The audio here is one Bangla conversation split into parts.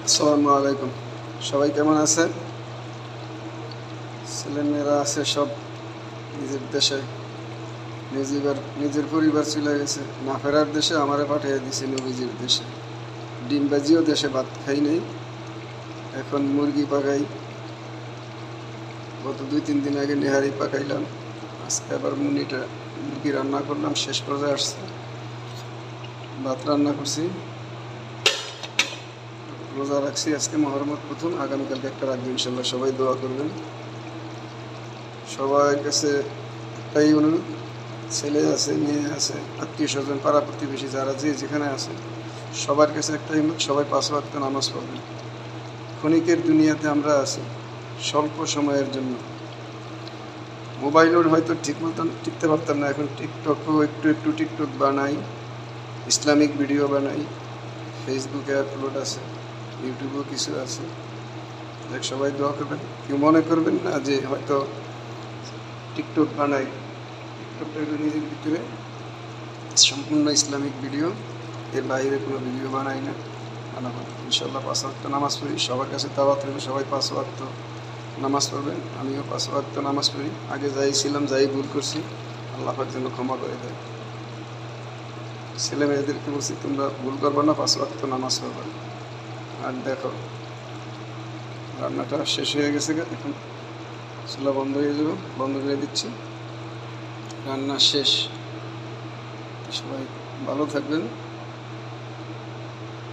আসসালামু আলাইকুম। সবাই কেমন আছেন? ছেলেমেয়েরা আছে সব নিজের দেশে। নিজের পরিবার চলে গেছে না ফেরার দেশে, আমারে পাঠিয়ে দিছে নবীজির দেশে। ডিম বাজিও দেশে ভাত খাই নাই, এখন মুরগি পাকাই। গত 2-3 দিন আগে নেহারি পাকাইলাম, আজকে আবার মুরগি রান্না করলাম, শেষ পর্যায়ে আসছে। ভাত রান্না করছি, রোজা রাখছি। আজকে মহরমত প্রথম, আগামীকালকে একটা রাখবো ইনশাল্লাহ। সবাই দোয়া করবেন। সবার কাছে একটাই অনুরোধ, ছেলে আছে, মেয়ে আছে, আত্মীয় স্বজন, পাড়া প্রতিবেশী যারা যে যেখানে আছে, সবার কাছে একটাই অনুরোধ, সবাই 5 ওয়াক্ত নামাজ পড়বেন। ক্ষণিকের দুনিয়াতে আমরা আছি, স্বল্প সময়ের জন্য। মোবাইলের হয়তো ঠিক মতন টিকতে পারতাম না, এখন টিকটকও একটু টিকটক বানাই, ইসলামিক ভিডিও বানাই, ফেসবুকে আপলোড আছে, ইউটিউবেও কিছু আছে। দেখ, সবাই দোয়া করবেন। কেউ মনে করবেন না যে হয়তো টিকটক বানাই। টিকটকটা হলো নিজের ভিতরে সম্পূর্ণ ইসলামিক ভিডিও, এর বাইরে কোনো ভিডিও বানাই না। বানাবো ইনশাল্লাহ। 5 ওয়াক্ত নামাজ পড়ি, সবার কাছে দাওয়াত রইল, সবাই 5 ওয়াক্ত নামাজ পড়বেন। আমিও 5 ওয়াক্ত নামাজ পড়ি। আগে যাই ছিলাম, যাই ভুল করছি, আল্লাহ পাক যেন ক্ষমা করে দেয়। ছেলে মেয়েদেরকে বলছি, তোমরা ভুল করবে না, 5 ওয়াক্ত নামাজ পড়বে। আর দেখো, রান্নাটা শেষ হয়ে গেছে, এখন চুলা বন্ধ হয়ে যাবে, বন্ধ করে দিচ্ছি। রান্না শেষ। সবাই ভালো থাকবেন।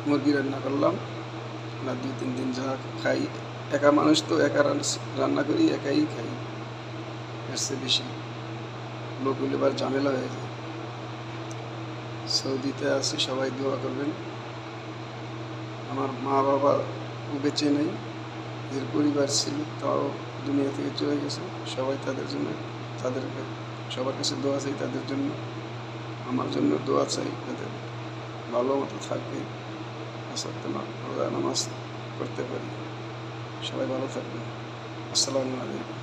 মুরগি রান্না করলাম না, 2-3 দিন যা খাই। একা মানুষ তো, একা রান্না করি, একাই খাই। এর চেয়ে বেশি লোক হইলে আবার ঝামেলা হয়ে যায়। সৌদিতে আছি, সবাই দোয়া করবেন। আমার মা বাবা বেঁচে নেই, এর পরিবার ছিল, তাও দুনিয়া থেকে চলে গেছে। সবাই তাদের জন্য, তাদেরকে সবার কাছে দোয়া চাই তাদের জন্য, আমার জন্য দোয়া চাই, যাতে ভালো মতো থাকবে, রোজা নামাজ করতে পারি। সবাই ভালো থাকবেন। আসসালামু আলাইকুম।